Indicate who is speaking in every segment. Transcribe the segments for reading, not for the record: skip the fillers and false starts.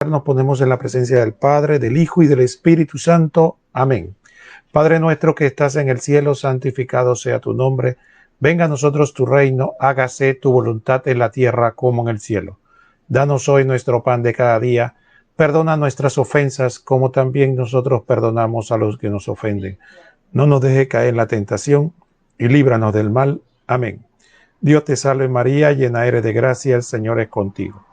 Speaker 1: nos ponemos en la presencia del Padre, del Hijo y del Espíritu Santo. Amén. Padre nuestro que estás en el cielo, santificado sea tu nombre. Venga a nosotros tu reino, hágase tu voluntad en la tierra como en el cielo. Danos hoy nuestro pan de cada día. Perdona nuestras ofensas como también nosotros perdonamos a los que nos ofenden. No nos deje caer en la tentación y líbranos del mal. Amén. Dios te salve María, llena eres de gracia, el Señor es contigo.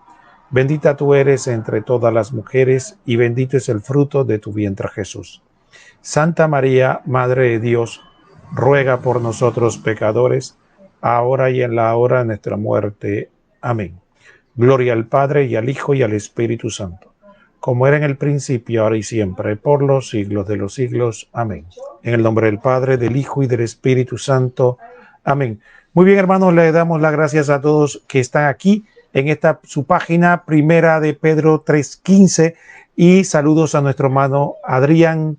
Speaker 1: Bendita tú eres entre todas las mujeres y bendito es el fruto de tu vientre Jesús. Santa María, Madre de Dios, ruega por nosotros pecadores, ahora y en la hora de nuestra muerte. Amén. Gloria al Padre y al Hijo y al Espíritu Santo, como era en el principio, ahora y siempre, por los siglos de los siglos. Amén. En el nombre del Padre, del Hijo y del Espíritu Santo. Amén. Muy bien, hermanos, le damos las gracias a todos que están aquí en esta su página, Primera de Pedro 3:15, y saludos a nuestro hermano Adrián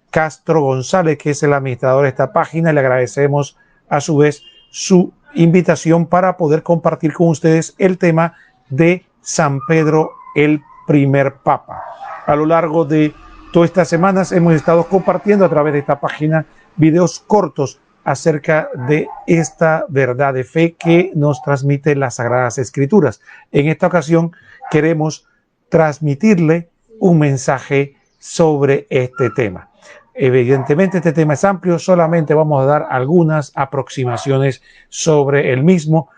Speaker 1: Castro González, que es el administrador de esta página. Le agradecemos a su vez su invitación para poder compartir con ustedes el tema de San Pedro, el primer Papa. A lo largo de todas estas semanas hemos estado compartiendo a través de esta página videos cortos acerca de esta verdad de fe que nos transmite las Sagradas Escrituras. En esta ocasión queremos transmitirle un mensaje sobre este tema. Evidentemente este tema es amplio, solamente vamos a dar algunas aproximaciones sobre el mismo.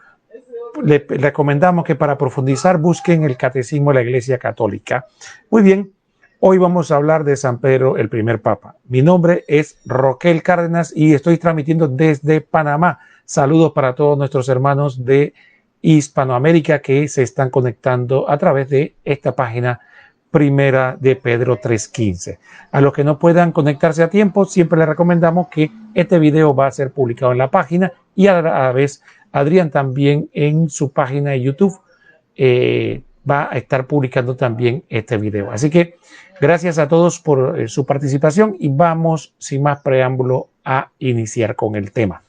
Speaker 1: Le recomendamos que para profundizar busquen el Catecismo de la Iglesia Católica. Muy bien. Hoy vamos a hablar de San Pedro, el primer Papa. Mi nombre es Roquel Cárdenas y estoy transmitiendo desde Panamá. Saludos para todos nuestros hermanos de Hispanoamérica que se están conectando a través de esta página Primera de Pedro 3:15. A los que no puedan conectarse a tiempo, siempre les recomendamos que este video va a ser publicado en la página y a la vez Adrián también en su página de YouTube va a estar publicando también este video. Así que gracias a todos por su participación y vamos, sin más preámbulo, a iniciar con el tema.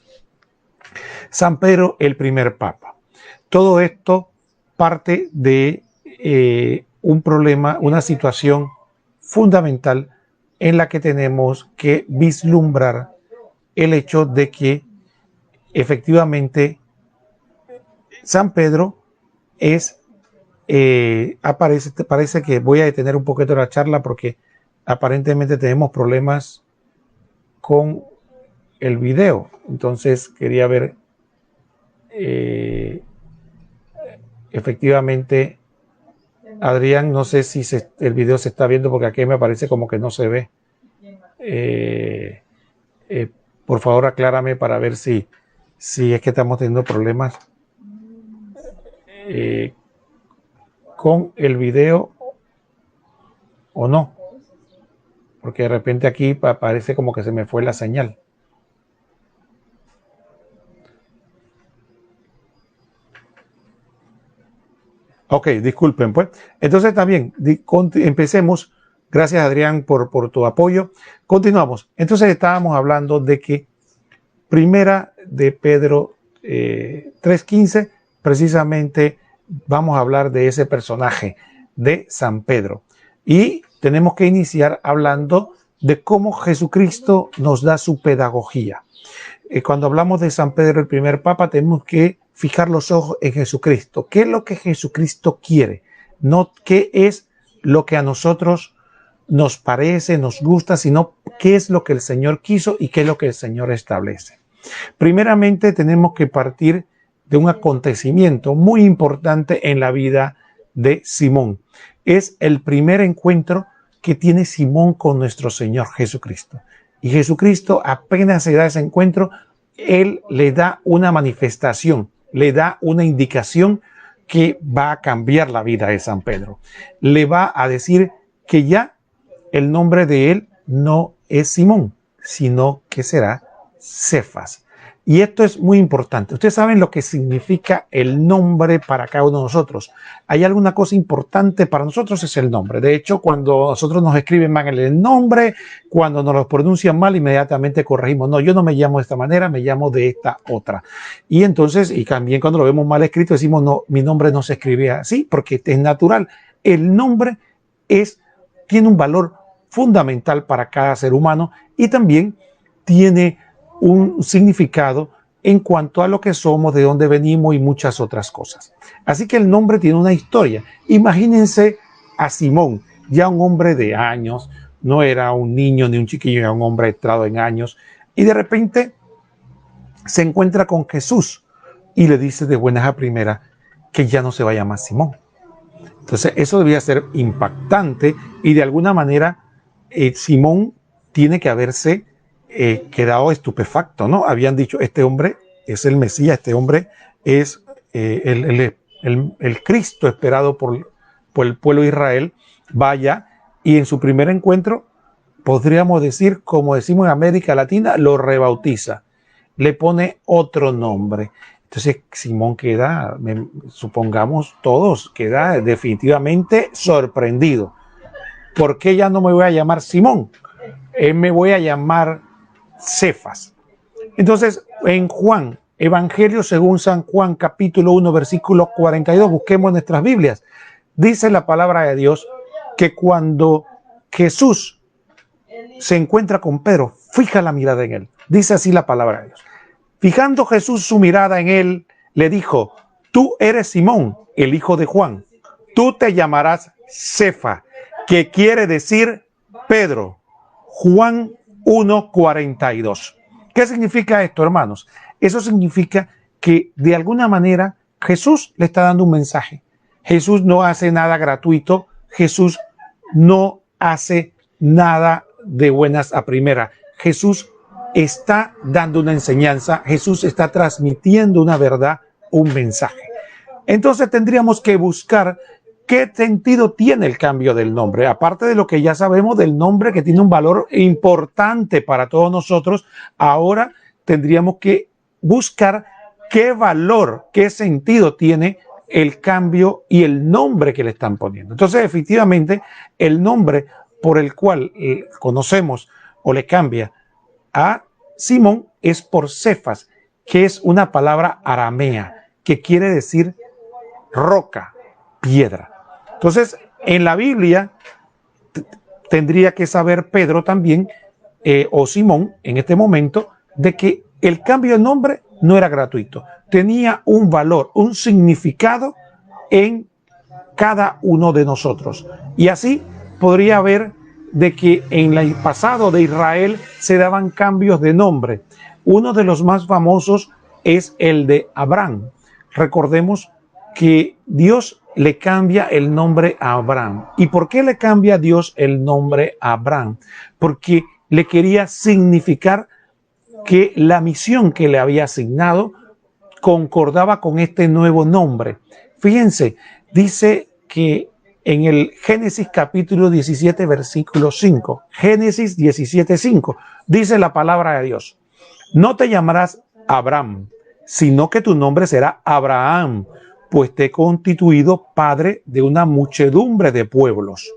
Speaker 1: San Pedro, el primer Papa. Todo esto parte de un problema, una situación fundamental en la que tenemos que vislumbrar el hecho de que efectivamente San Pedro es parece que voy a detener un poquito la charla porque aparentemente tenemos problemas con el video. Entonces quería ver efectivamente, Adrián, no sé si el video se está viendo porque aquí me parece como que no se ve. Por favor aclárame para ver si es que estamos teniendo problemas con el video o no, porque de repente aquí parece como que se me fue la señal. Ok, disculpen pues. Entonces también empecemos. Gracias Adrián por tu apoyo. Continuamos. Entonces estábamos hablando de que Primera de Pedro 3:15, precisamente vamos a hablar de ese personaje de San Pedro y tenemos que iniciar hablando de cómo Jesucristo nos da su pedagogía. Cuando hablamos de San Pedro el primer Papa tenemos que fijar los ojos en Jesucristo. ¿Qué es lo que Jesucristo quiere? No qué es lo que a nosotros nos parece, nos gusta, sino qué es lo que el Señor quiso y qué es lo que el Señor establece. Primeramente tenemos que partir de un acontecimiento muy importante en la vida de Simón. Es el primer encuentro que tiene Simón con nuestro Señor Jesucristo. Y Jesucristo apenas se da ese encuentro, Él le da una manifestación, le da una indicación que va a cambiar la vida de San Pedro. Le va a decir que ya el nombre de él no es Simón, sino que será Cefas. Y esto es muy importante. Ustedes saben lo que significa el nombre para cada uno de nosotros. Hay alguna cosa importante para nosotros, es el nombre. De hecho, cuando nosotros nos escriben mal el nombre, cuando nos lo pronuncian mal, inmediatamente corregimos. No, yo no me llamo de esta manera, me llamo de esta otra. Y entonces, y también cuando lo vemos mal escrito, decimos, no, mi nombre no se escribe así, porque es natural. El nombre tiene un valor fundamental para cada ser humano y también tiene un significado en cuanto a lo que somos, de dónde venimos y muchas otras cosas. Así que el nombre tiene una historia. Imagínense a Simón, ya un hombre de años, no era un niño ni un chiquillo, era un hombre entrado en años, y de repente se encuentra con Jesús y le dice de buenas a primeras que ya no se va a llamar Simón. Entonces eso debía ser impactante y de alguna manera Simón tiene que haberse quedado estupefacto, ¿no? Habían dicho, este hombre es el Mesías, este hombre es el Cristo esperado por el pueblo de Israel. Vaya, y en su primer encuentro, podríamos decir, como decimos en América Latina, lo rebautiza, le pone otro nombre. Entonces Simón queda, supongamos todos, queda definitivamente sorprendido. ¿Por qué ya no me voy a llamar Simón? Me voy a llamar Cefas. Entonces, en Juan, Evangelio según San Juan, capítulo 1, versículo 42, busquemos nuestras Biblias. Dice la palabra de Dios que cuando Jesús se encuentra con Pedro, fija la mirada en él. Dice así la palabra de Dios. Fijando Jesús su mirada en él, le dijo, tú eres Simón, el hijo de Juan. Tú te llamarás Cefa, que quiere decir Pedro. Juan 1:42. ¿Qué significa esto, hermanos? Eso significa que de alguna manera Jesús le está dando un mensaje. Jesús no hace nada gratuito. Jesús no hace nada de buenas a primera. Jesús está dando una enseñanza. Jesús está transmitiendo una verdad, un mensaje. Entonces tendríamos que buscar qué sentido tiene el cambio del nombre. Aparte de lo que ya sabemos del nombre, que tiene un valor importante para todos nosotros, ahora tendríamos que buscar qué valor, qué sentido tiene el cambio y el nombre que le están poniendo. Entonces, efectivamente, el nombre por el cual conocemos o le cambia a Simón es por Cefas, que es una palabra aramea, que quiere decir roca, piedra. Entonces, en la Biblia tendría que saber Pedro también, o Simón, en este momento, de que el cambio de nombre no era gratuito. Tenía un valor, un significado en cada uno de nosotros. Y así podría ver de que en el pasado de Israel se daban cambios de nombre. Uno de los más famosos es el de Abraham. Recordemos que Dios le cambia el nombre a Abraham. ¿Y por qué le cambia Dios el nombre a Abraham? Porque le quería significar que la misión que le había asignado concordaba con este nuevo nombre. Fíjense, dice que en el Génesis capítulo 17, versículo 5, Génesis 17, 5, dice la palabra de Dios, no te llamarás Abraham, sino que tu nombre será Abraham, pues te he constituido padre de una muchedumbre de pueblos.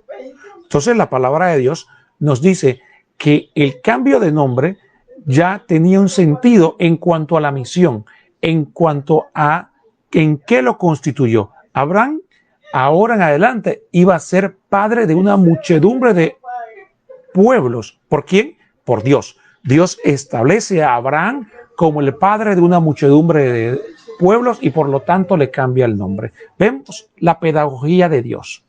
Speaker 1: Entonces la palabra de Dios nos dice que el cambio de nombre ya tenía un sentido en cuanto a la misión, en cuanto a en qué lo constituyó. Abraham, ahora en adelante, iba a ser padre de una muchedumbre de pueblos. ¿Por quién? Por Dios. Dios establece a Abraham como el padre de una muchedumbre de pueblos y por lo tanto le cambia el nombre. Vemos la pedagogía de Dios.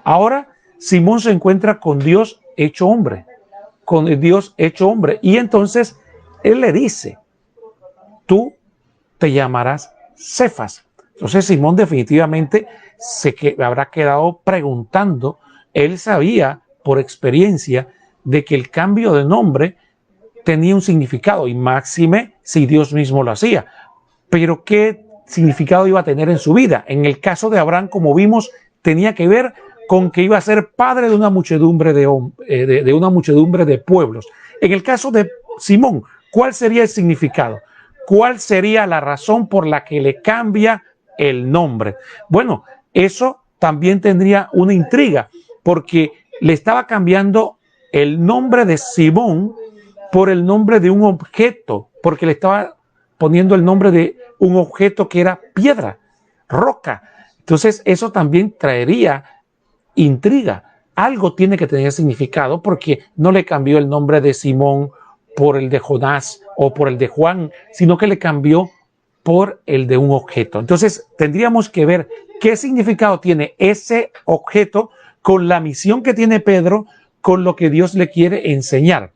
Speaker 1: Ahora Simón se encuentra con Dios hecho hombre, y entonces él le dice, tú te llamarás Cefas. Entonces Simón definitivamente habrá quedado preguntando. Él sabía por experiencia de que el cambio de nombre tenía un significado y máxime si Dios mismo lo hacía. Pero ¿qué significado iba a tener en su vida? En el caso de Abraham, como vimos, tenía que ver con que iba a ser padre de una muchedumbre de pueblos. En el caso de Simón, ¿cuál sería el significado? ¿Cuál sería la razón por la que le cambia el nombre? Bueno, eso también tendría una intriga, porque le estaba cambiando el nombre de Simón por el nombre de un objeto, porque le estaba poniendo el nombre de un objeto que era piedra, roca. Entonces eso también traería intriga. algo tiene que tener significado, porque no le cambió el nombre de Simón por el de Jonás o por el de Juan, sino que le cambió por el de un objeto. Entonces tendríamos que ver qué significado tiene ese objeto con la misión que tiene Pedro, con lo que Dios le quiere enseñar.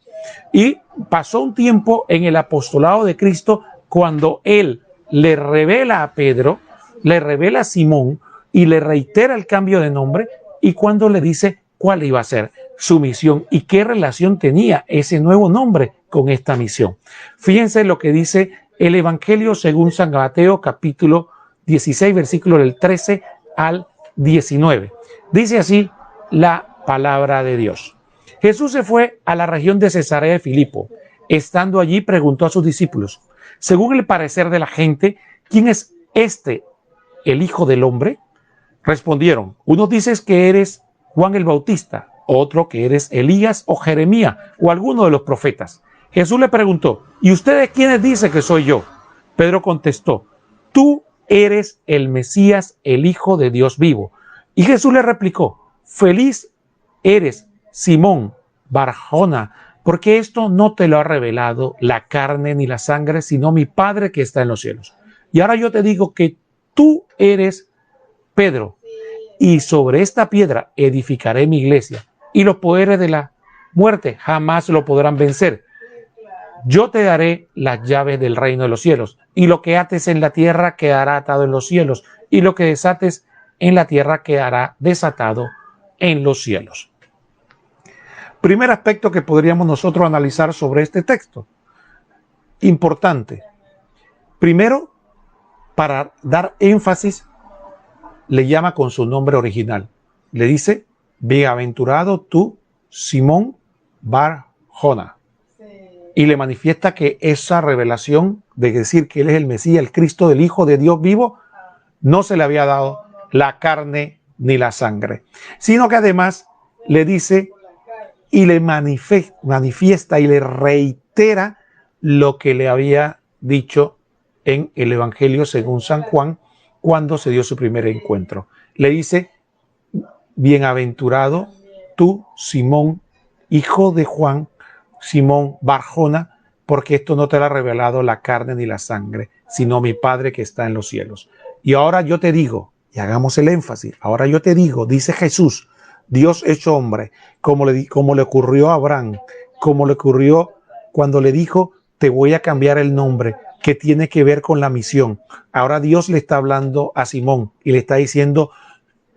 Speaker 1: Y pasó un tiempo en el apostolado de Cristo cuando Él le revela a Pedro, le revela a Simón y le reitera el cambio de nombre, y cuando le dice cuál iba a ser su misión y qué relación tenía ese nuevo nombre con esta misión. Fíjense lo que dice el Evangelio según San Mateo, capítulo 16, versículo del 13 al 19. Dice así la palabra de Dios. Jesús se fue a la región de Cesarea de Filipo. Estando allí, preguntó a sus discípulos, según el parecer de la gente, ¿quién es este, el Hijo del Hombre? Respondieron, unos dicen que eres Juan el Bautista, otro que eres Elías o Jeremías o alguno de los profetas. Jesús le preguntó, ¿y ustedes quiénes dicen que soy yo? Pedro contestó, tú eres el Mesías, el Hijo de Dios vivo. Y Jesús le replicó, feliz eres, Simón Bar-Jona, porque esto no te lo ha revelado la carne ni la sangre, sino mi Padre que está en los cielos. Y ahora yo te digo que tú eres Pedro, y sobre esta piedra edificaré mi iglesia, y los poderes de la muerte jamás lo podrán vencer. Yo te daré las llaves del reino de los cielos, y lo que ates en la tierra quedará atado en los cielos, y lo que desates en la tierra quedará desatado en los cielos. Primer aspecto que podríamos nosotros analizar sobre este texto. Importante. Primero, para dar énfasis, le llama con su nombre original. Le dice, bienaventurado tú, Simón Bar-Jona. Y le manifiesta que esa revelación de decir que él es el Mesías, el Cristo del Hijo de Dios vivo, no se le había dado la carne ni la sangre, sino que además le dice y le manifiesta y le reitera lo que le había dicho en el Evangelio según San Juan cuando se dio su primer encuentro. Le dice, bienaventurado tú, Simón, hijo de Juan, Simón Bar-Jona, porque esto no te lo ha revelado la carne ni la sangre, sino mi Padre que está en los cielos. Y ahora yo te digo, y hagamos el énfasis, ahora yo te digo, dice Jesús, Dios hecho hombre, como le ocurrió a Abraham, como le ocurrió cuando le dijo, te voy a cambiar el nombre, que tiene que ver con la misión. Ahora Dios le está hablando a Simón y le está diciendo,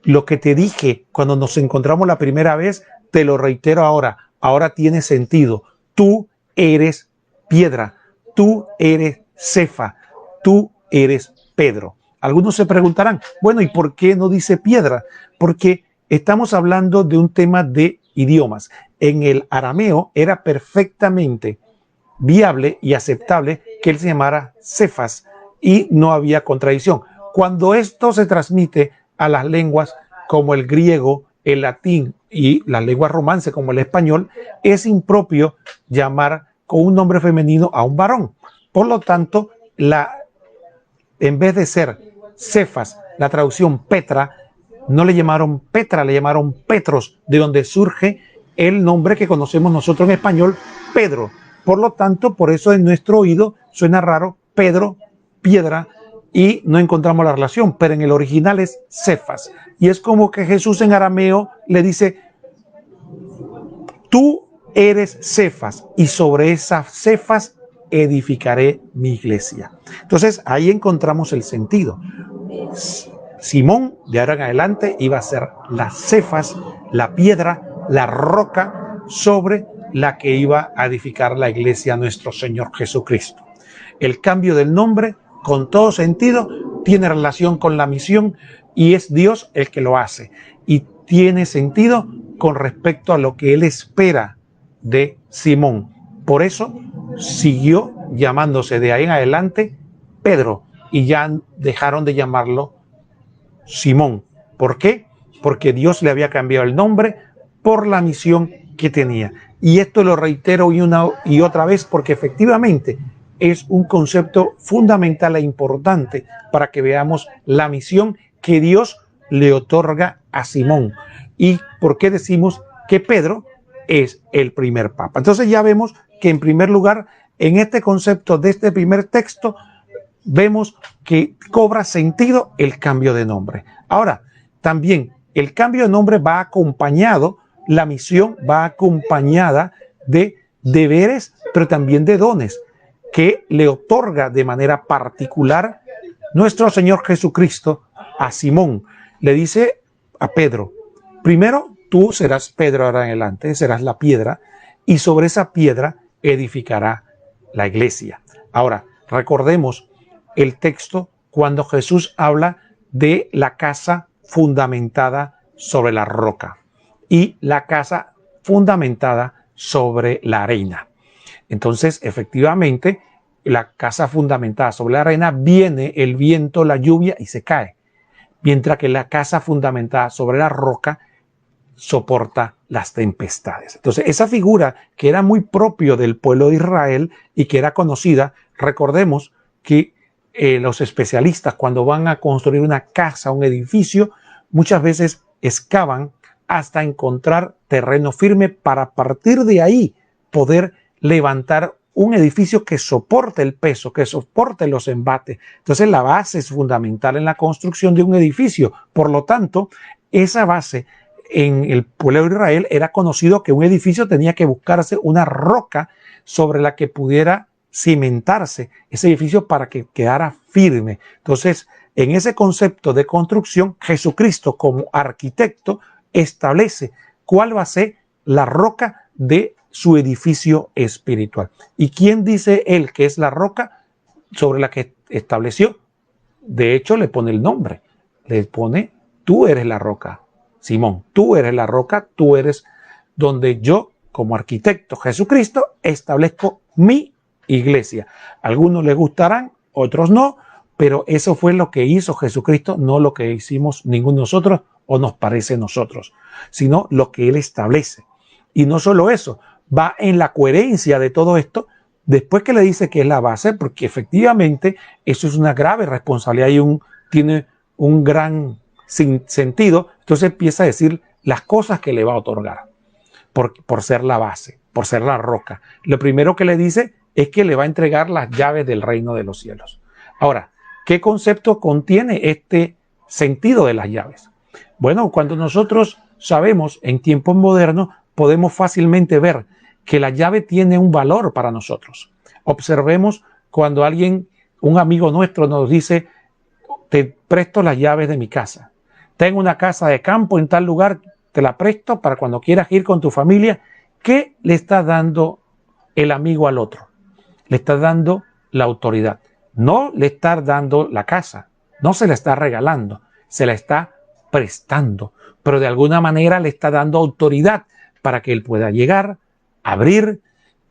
Speaker 1: lo que te dije cuando nos encontramos la primera vez, te lo reitero ahora, ahora tiene sentido. Tú eres piedra, tú eres Cefa, tú eres Pedro. Algunos se preguntarán, bueno, ¿y por qué no dice piedra? Porque estamos hablando de un tema de idiomas. En el arameo era perfectamente viable y aceptable que él se llamara Cefas y no había contradicción. Cuando esto se transmite a las lenguas como el griego, el latín y las lenguas romances como el español, es impropio llamar con un nombre femenino a un varón. Por lo tanto, en vez de ser Cefas, la traducción Petra, no le llamaron Petra, le llamaron Petros, de donde surge el nombre que conocemos nosotros en español, Pedro. Por lo tanto, por eso en nuestro oído suena raro Pedro, piedra, y no encontramos la relación, pero en el original es Cefas. Y es como que Jesús en arameo le dice, tú eres Cefas, y sobre esas Cefas edificaré mi iglesia. Entonces ahí encontramos el sentido. Simón de ahora en adelante iba a ser las Cefas, la piedra, la roca sobre la que iba a edificar la iglesia nuestro Señor Jesucristo. El cambio del nombre, con todo sentido, tiene relación con la misión y es Dios el que lo hace. Y tiene sentido con respecto a lo que Él espera de Simón. Por eso siguió llamándose de ahí en adelante Pedro y ya dejaron de llamarlo Simón. ¿Por qué? Porque Dios le había cambiado el nombre por la misión que tenía. Y esto lo reitero una y otra vez porque efectivamente es un concepto fundamental e importante para que veamos la misión que Dios le otorga a Simón. y por qué decimos que Pedro es el primer papa. Entonces ya vemos que en primer lugar, en este concepto de este primer texto, vemos que cobra sentido el cambio de nombre. Ahora, también el cambio de nombre va acompañado, la misión va acompañada de deberes, pero también de dones que le otorga de manera particular nuestro Señor Jesucristo a Simón. Le dice a Pedro, primero tú serás Pedro ahora en adelante, serás la piedra, y sobre esa piedra edificará la iglesia. Ahora, recordemos el texto cuando Jesús habla de la casa fundamentada sobre la roca y la casa fundamentada sobre la arena. Entonces, efectivamente, la casa fundamentada sobre la arena, viene el viento, la lluvia y se cae, mientras que la casa fundamentada sobre la roca soporta las tempestades. Entonces, esa figura que era muy propio del pueblo de Israel y que era conocida, recordemos que los especialistas cuando van a construir una casa, un edificio, muchas veces excavan hasta encontrar terreno firme para a partir de ahí poder levantar un edificio que soporte el peso, que soporte los embates. Entonces la base es fundamental en la construcción de un edificio. Por lo tanto, esa base en el pueblo de Israel era conocido que un edificio tenía que buscarse una roca sobre la que pudiera cimentarse ese edificio para que quedara firme. Entonces, en ese concepto de construcción, Jesucristo como arquitecto establece cuál va a ser la roca de su edificio espiritual. ¿Y quién dice él que es la roca sobre la que estableció? De hecho, le pone el nombre. Le pone, tú eres la roca, Simón. Tú eres la roca, tú eres donde yo, como arquitecto Jesucristo, establezco mi iglesia. Algunos les gustarán, otros no, pero eso fue lo que hizo Jesucristo, no lo que hicimos ninguno de nosotros o nos parece a nosotros, sino lo que Él establece. Y no solo eso, va en la coherencia de todo esto, después que le dice que es la base, porque efectivamente eso es una grave responsabilidad y tiene un gran sentido, entonces empieza a decir las cosas que le va a otorgar por ser la base, por ser la roca. Lo primero que le dice es que le va a entregar las llaves del reino de los cielos. Ahora, ¿qué concepto contiene este sentido de las llaves? Bueno, cuando nosotros sabemos en tiempos modernos, podemos fácilmente ver que la llave tiene un valor para nosotros. Observemos cuando un amigo nuestro nos dice, te presto las llaves de mi casa. Tengo una casa de campo en tal lugar, te la presto para cuando quieras ir con tu familia. ¿Qué le está dando el amigo al otro? Le está dando la autoridad. No le está dando la casa, no se la está regalando, se la está prestando, pero de alguna manera le está dando autoridad para que él pueda llegar, abrir,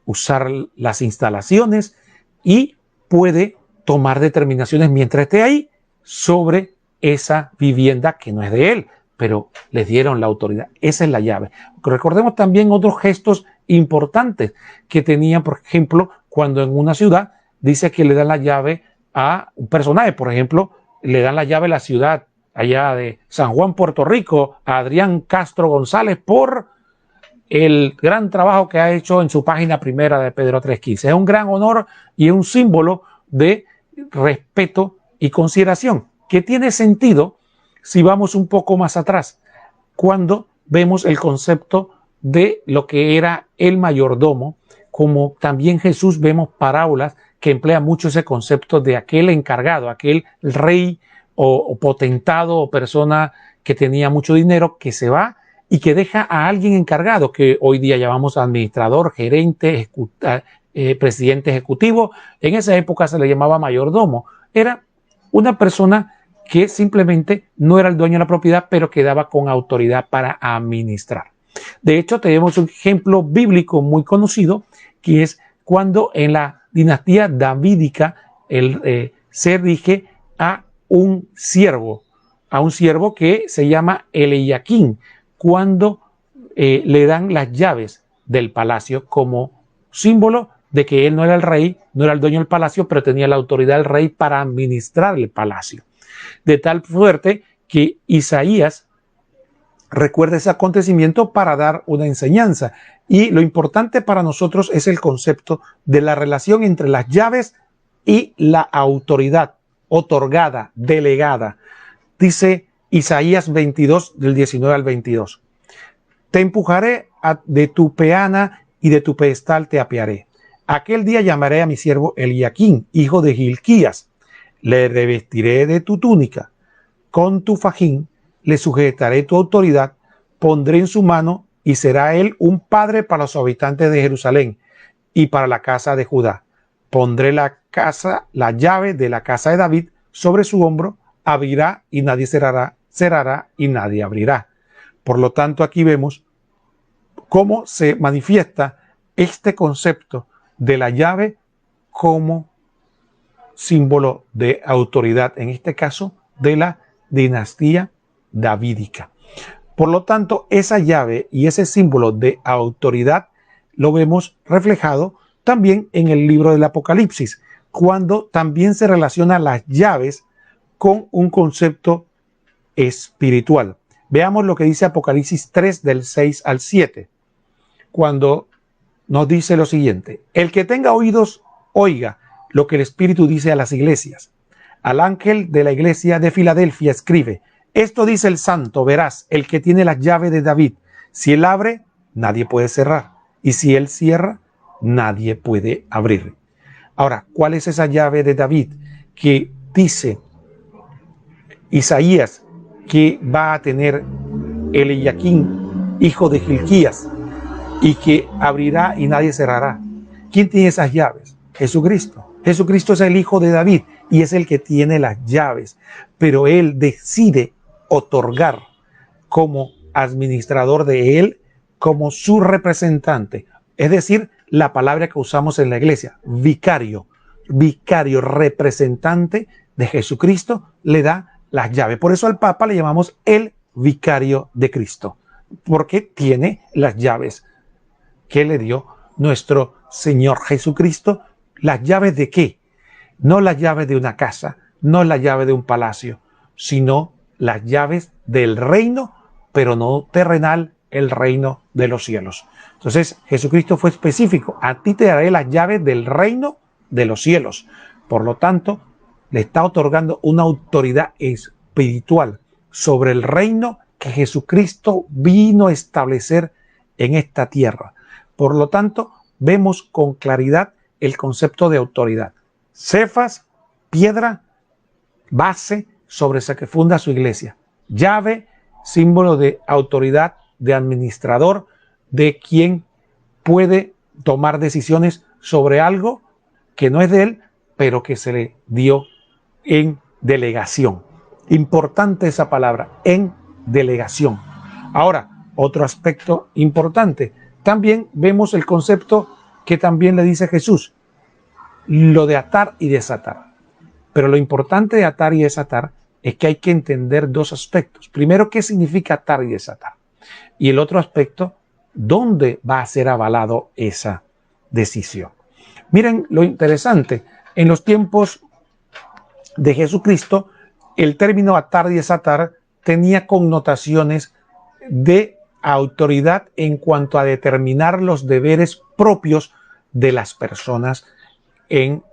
Speaker 1: usar las instalaciones y puede tomar determinaciones mientras esté ahí sobre esa vivienda que no es de él, pero le dieron la autoridad. Esa es la llave. Recordemos también otros gestos importantes que tenía, por ejemplo, cuando en una ciudad dice que le dan la llave a un personaje, por ejemplo, le dan la llave a la ciudad allá de San Juan, Puerto Rico, a Adrián Castro González por el gran trabajo que ha hecho en su página primera de Pedro 3.15. Es un gran honor y es un símbolo de respeto y consideración que tiene sentido si vamos un poco más atrás, cuando vemos el concepto de lo que era el mayordomo, como también Jesús vemos parábolas que emplea mucho ese concepto de aquel encargado, aquel rey o potentado o persona que tenía mucho dinero que se va y que deja a alguien encargado, que hoy día llamamos administrador, gerente, presidente ejecutivo. En esa época se le llamaba mayordomo. Era una persona que simplemente no era el dueño de la propiedad, pero que daba con autoridad para administrar. De hecho, tenemos un ejemplo bíblico muy conocido, que es cuando en la dinastía davídica se elige a un siervo que se llama Eliaquín, cuando le dan las llaves del palacio como símbolo de que él no era el rey, no era el dueño del palacio, pero tenía la autoridad del rey para administrar el palacio. De tal suerte que Isaías recuerda ese acontecimiento para dar una enseñanza. Y lo importante para nosotros es el concepto de la relación entre las llaves y la autoridad otorgada, delegada. Dice Isaías 22, del 19 al 22. Te empujaré de tu peana y de tu pedestal te apearé. Aquel día llamaré a mi siervo Eliaquín, hijo de Hilquías. Le revestiré de tu túnica. Con tu fajín le sujetaré tu autoridad. Pondré en su mano y será él un padre para los habitantes de Jerusalén y para la casa de Judá. Pondré la llave de la casa de David sobre su hombro. Abrirá y nadie cerrará y nadie abrirá. Por lo tanto, aquí vemos cómo se manifiesta este concepto de la llave como símbolo de autoridad, en este caso de la dinastía davídica. Por lo tanto, esa llave y ese símbolo de autoridad lo vemos reflejado también en el libro del Apocalipsis, cuando también se relaciona las llaves con un concepto espiritual. Veamos lo que dice Apocalipsis 3 del 6 al 7, cuando nos dice lo siguiente: el que tenga oídos, oiga lo que el Espíritu dice a las iglesias. Al ángel de la iglesia de Filadelfia escribe: esto dice el santo, veraz, el que tiene las llaves de David. Si él abre, nadie puede cerrar, y si él cierra, nadie puede abrir. Ahora, ¿cuál es esa llave de David que dice Isaías que va a tener Eliaquín, hijo de Hilquías, y que abrirá y nadie cerrará? ¿Quién tiene esas llaves? Jesucristo. Jesucristo es el hijo de David y es el que tiene las llaves, pero él decide otorgar como administrador de él, como su representante. Es decir, la palabra que usamos en la iglesia, vicario, representante de Jesucristo, le da las llaves. Por eso al Papa le llamamos el vicario de Cristo, porque tiene las llaves que le dio nuestro Señor Jesucristo. ¿Las llaves de qué? No las llaves de una casa, no las llaves de un palacio, sino las llaves del reino, pero no terrenal, el reino de los cielos. Entonces Jesucristo fue específico: a ti te daré las llaves del reino de los cielos. Por lo tanto, le está otorgando una autoridad espiritual sobre el reino que Jesucristo vino a establecer en esta tierra. Por lo tanto, vemos con claridad el concepto de autoridad. Cefas, piedra, base sobre la que funda su iglesia. Llave, símbolo de autoridad, de administrador, de quien puede tomar decisiones sobre algo que no es de él, pero que se le dio en delegación. Importante esa palabra, en delegación. Ahora, otro aspecto importante. También vemos el concepto que también le dice Jesús, lo de atar y desatar. Pero lo importante de atar y desatar es que hay que entender dos aspectos. Primero, ¿qué significa atar y desatar? Y el otro aspecto, ¿dónde va a ser avalado esa decisión? Miren lo interesante. En los tiempos de Jesucristo, el término atar y desatar tenía connotaciones de autoridad en cuanto a determinar los deberes propios de las personas en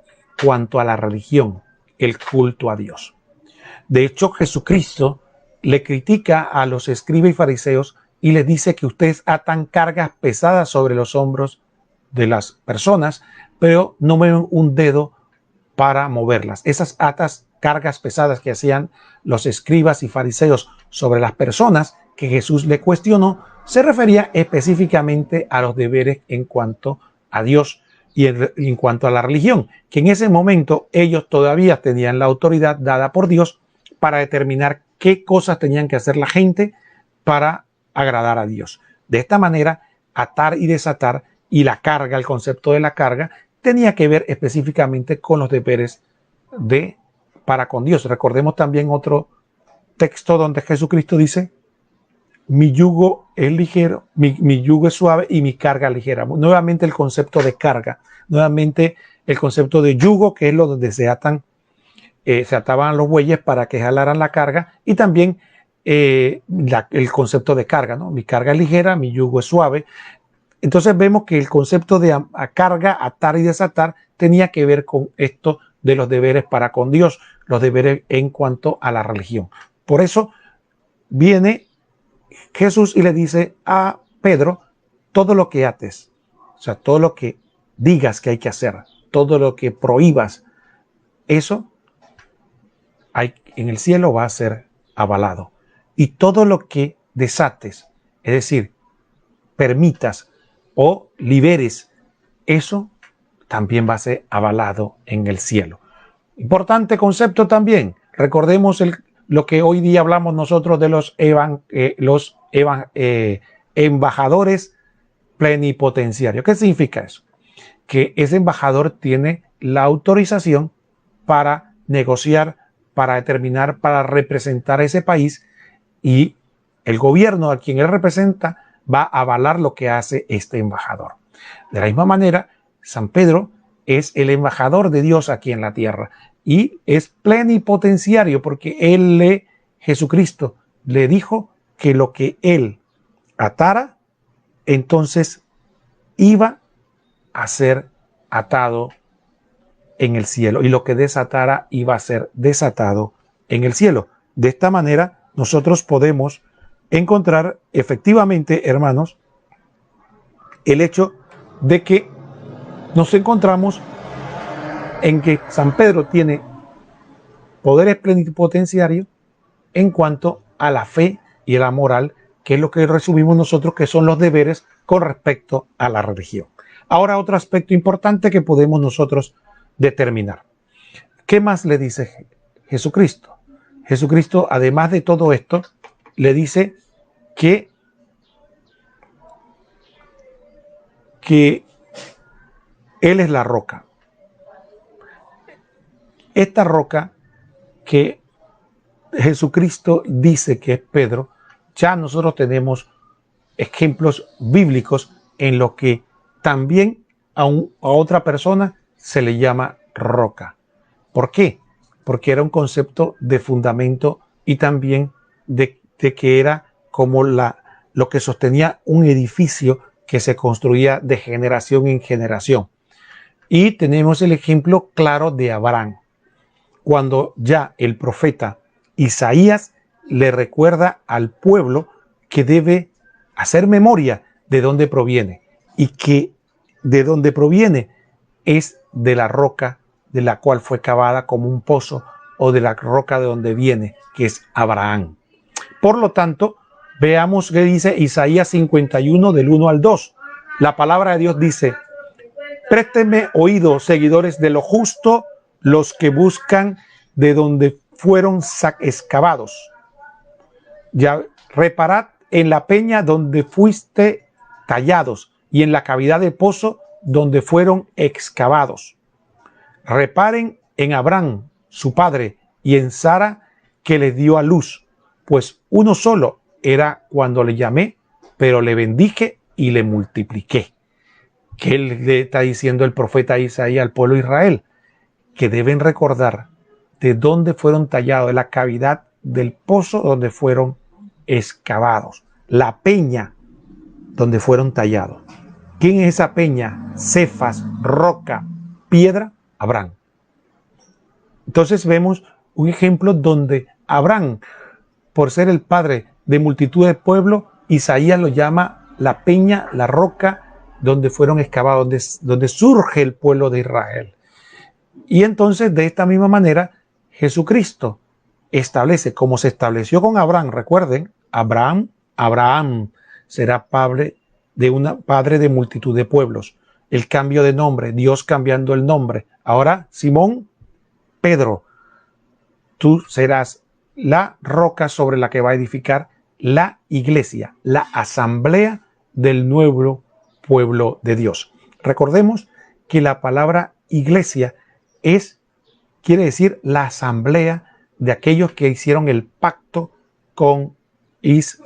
Speaker 1: cuanto a la religión, el culto a Dios. De hecho, Jesucristo le critica a los escribas y fariseos y les dice que ustedes atan cargas pesadas sobre los hombros de las personas, pero no mueven un dedo para moverlas. Esas cargas pesadas que hacían los escribas y fariseos sobre las personas que Jesús le cuestionó, se refería específicamente a los deberes en cuanto a Dios y en cuanto a la religión, que en ese momento ellos todavía tenían la autoridad dada por Dios para determinar qué cosas tenían que hacer la gente para agradar a Dios. De esta manera, atar y desatar y la carga, el concepto de la carga, tenía que ver específicamente con los deberes para con Dios. Recordemos también otro texto donde Jesucristo dice: mi yugo es ligero, mi yugo es suave y mi carga ligera. Nuevamente el concepto de carga, nuevamente el concepto de yugo, que es lo donde se ataban los bueyes para que jalaran la carga, y también el concepto de carga, ¿no? Mi carga es ligera, mi yugo es suave. Entonces vemos que el concepto de carga, atar y desatar tenía que ver con esto de los deberes para con Dios, los deberes en cuanto a la religión. Por eso viene Jesús y le dice a Pedro, todo lo que ates, o sea, todo lo que digas que hay que hacer, todo lo que prohíbas, eso en el cielo va a ser avalado. Y todo lo que desates, es decir, permitas o liberes, eso también va a ser avalado en el cielo. Importante concepto también. Recordemos lo que hoy día hablamos nosotros de los embajadores plenipotenciarios. ¿Qué significa eso? Que ese embajador tiene la autorización para negociar, para determinar, para representar a ese país, y el gobierno a quien él representa va a avalar lo que hace este embajador. De la misma manera, San Pedro es el embajador de Dios aquí en la tierra y es plenipotenciario porque Jesucristo le dijo que lo que él atara, entonces iba a ser atado en el cielo, y lo que desatara iba a ser desatado en el cielo. De esta manera nosotros podemos encontrar efectivamente, hermanos, el hecho de que nos encontramos en que San Pedro tiene poderes plenipotenciarios en cuanto a la fe y a la moral, que es lo que resumimos nosotros, que son los deberes con respecto a la religión. Ahora, otro aspecto importante que podemos nosotros determinar. ¿Qué más le dice Jesucristo? Jesucristo, además de todo esto, le dice que Él es la roca. Esta roca que Jesucristo dice que es Pedro, ya nosotros tenemos ejemplos bíblicos en los que también a otra persona se le llama roca. ¿Por qué? Porque era un concepto de fundamento y también de que era como lo que sostenía un edificio que se construía de generación en generación. Y tenemos el ejemplo claro de Abraham, cuando ya el profeta Isaías le recuerda al pueblo que debe hacer memoria de dónde proviene, y que de dónde proviene es de la roca de la cual fue cavada como un pozo, o de la roca de donde viene, que es Abraham. Por lo tanto, veamos qué dice Isaías 51 del 1 al 2. La palabra de Dios dice: préstenme oído, seguidores de lo justo, los que buscan de donde fueron excavados. Ya reparad en la peña donde fuiste tallados, y en la cavidad del pozo donde fueron excavados. Reparen en Abraham, su padre, y en Sara, que les dio a luz, pues uno solo era cuando le llamé, pero le bendije y le multipliqué. Que él le está diciendo el profeta Isaías al pueblo de Israel, que deben recordar de dónde fueron tallados, de la cavidad del pozo donde fueron excavados, la peña donde fueron tallados. ¿Quién es esa peña? Cefas, roca, piedra, Abraham. Entonces vemos un ejemplo donde Abraham, por ser el padre de multitud de pueblos, Isaías lo llama la peña, la roca donde fueron excavados, donde surge el pueblo de Israel. Y entonces, de esta misma manera, Jesucristo establece, como se estableció con Abraham, recuerden, Abraham será padre de multitud de pueblos. El cambio de nombre, Dios cambiando el nombre. Ahora, Simón, Pedro, tú serás la roca sobre la que va a edificar la iglesia, la asamblea del nuevo pueblo de Dios. Recordemos que la palabra iglesia quiere decir la asamblea de aquellos que hicieron el pacto con Dios,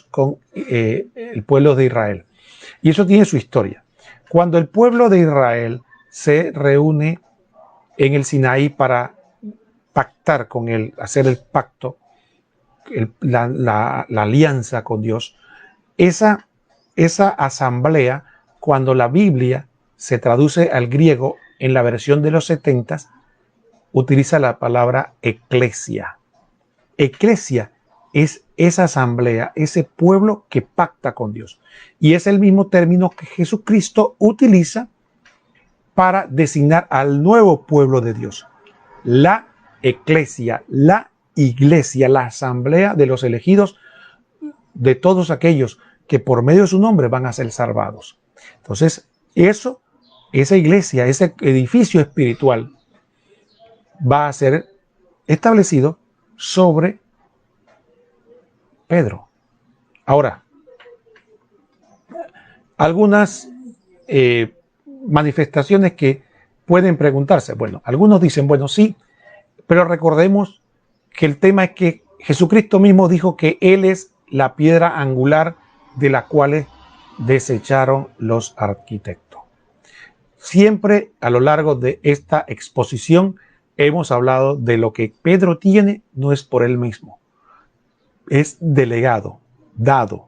Speaker 1: con el pueblo de Israel. Y eso tiene su historia. Cuando el pueblo de Israel se reúne en el Sinaí para pactar con él, hacer el pacto, la alianza con Dios. Esa asamblea, cuando la Biblia se traduce al griego en la versión de los 70, utiliza la palabra eclesia. Eclesia es esa asamblea, ese pueblo que pacta con Dios. Y es el mismo término que Jesucristo utiliza para designar al nuevo pueblo de Dios. La eclesia, la iglesia, la asamblea de los elegidos, de todos aquellos que por medio de su nombre van a ser salvados. Entonces, esa iglesia, ese edificio espiritual va a ser establecido sobre Pedro. Ahora, algunas manifestaciones que pueden preguntarse. Bueno, algunos dicen, bueno, sí, pero recordemos que el tema es que Jesucristo mismo dijo que Él es la piedra angular de la cual desecharon los arquitectos. Siempre a lo largo de esta exposición hemos hablado de lo que Pedro tiene, no es por él mismo, es delegado, dado.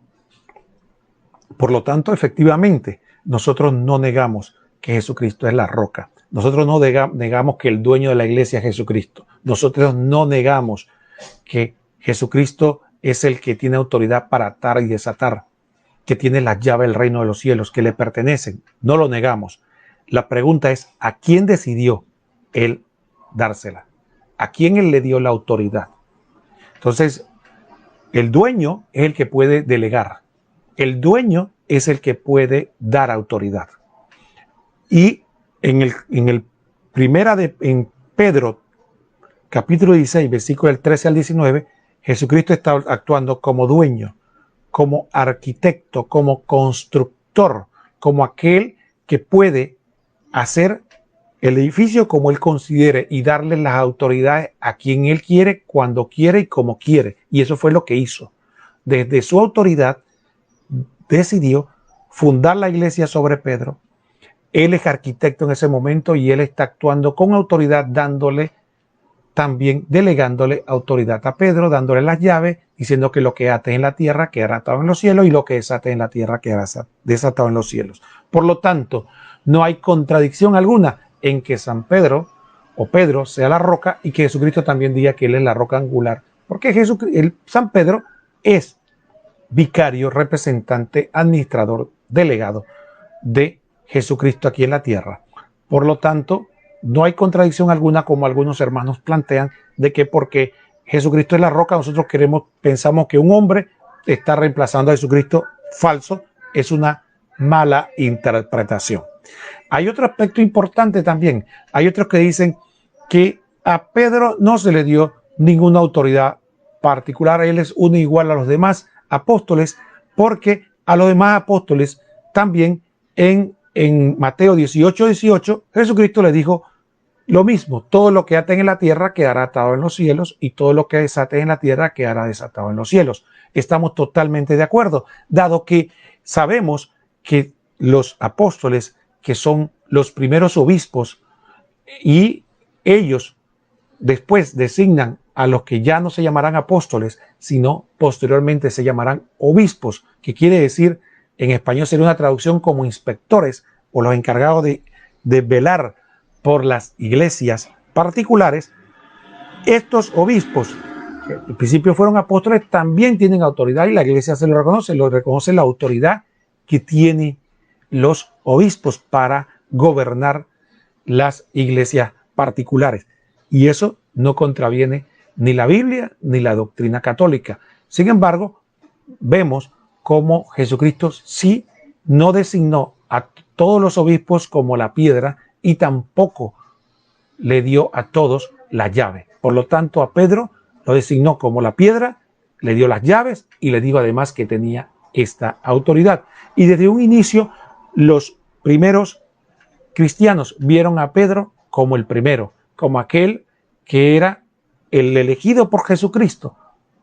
Speaker 1: Por lo tanto, efectivamente, nosotros no negamos que Jesucristo es la roca. Nosotros no negamos que el dueño de la iglesia es Jesucristo. Nosotros no negamos que Jesucristo es el que tiene autoridad para atar y desatar, que tiene la llave del reino de los cielos, que le pertenecen. No lo negamos. La pregunta es, ¿a quién decidió él dársela? ¿A quién él le dio la autoridad? Entonces, el dueño es el que puede delegar. El dueño es el que puede dar autoridad. Y en Pedro, capítulo 16, versículo del 13 al 19, Jesucristo está actuando como dueño, como arquitecto, como constructor, como aquel que puede hacer el edificio como él considere y darle las autoridades a quien él quiere, cuando quiere y como quiere. Y eso fue lo que hizo. Desde su autoridad decidió fundar la iglesia sobre Pedro. Él es arquitecto en ese momento y él está actuando con autoridad, dándole también, delegándole autoridad a Pedro, dándole las llaves, diciendo que lo que ate en la tierra quedará atado en los cielos y lo que desate en la tierra quedará desatado en los cielos. Por lo tanto, no hay contradicción alguna en que San Pedro o Pedro sea la roca y que Jesucristo también diga que él es la roca angular, porque San Pedro es vicario, representante, administrador, delegado de Jesucristo aquí en la tierra. Por lo tanto, no hay contradicción alguna, como algunos hermanos plantean, de que porque Jesucristo es la roca, nosotros pensamos que un hombre está reemplazando a Jesucristo. Falso, es una mala interpretación. Hay otro aspecto importante también. Hay otros que dicen que a Pedro no se le dio ninguna autoridad particular. Él es uno igual a los demás apóstoles, porque a los demás apóstoles también en Mateo 18:18, Jesucristo le dijo lo mismo: todo lo que aten en la tierra quedará atado en los cielos y todo lo que desaten en la tierra quedará desatado en los cielos. Estamos totalmente de acuerdo, dado que sabemos que los apóstoles, que son los primeros obispos, y ellos después designan a los que ya no se llamarán apóstoles, sino posteriormente se llamarán obispos, que quiere decir, en español sería una traducción como inspectores o los encargados de velar por las iglesias particulares. Estos obispos, que al principio fueron apóstoles, también tienen autoridad y la iglesia se lo reconoce la autoridad que tienen los obispos para gobernar las iglesias particulares. Y eso no contraviene ni la Biblia ni la doctrina católica. Sin embargo, vemos cómo Jesucristo sí no designó a todos los obispos como la piedra y tampoco le dio a todos la llave. Por lo tanto, a Pedro lo designó como la piedra, le dio las llaves y le dijo además que tenía esta autoridad. Y desde un inicio, los primeros cristianos vieron a Pedro como el primero, como aquel que era el elegido por Jesucristo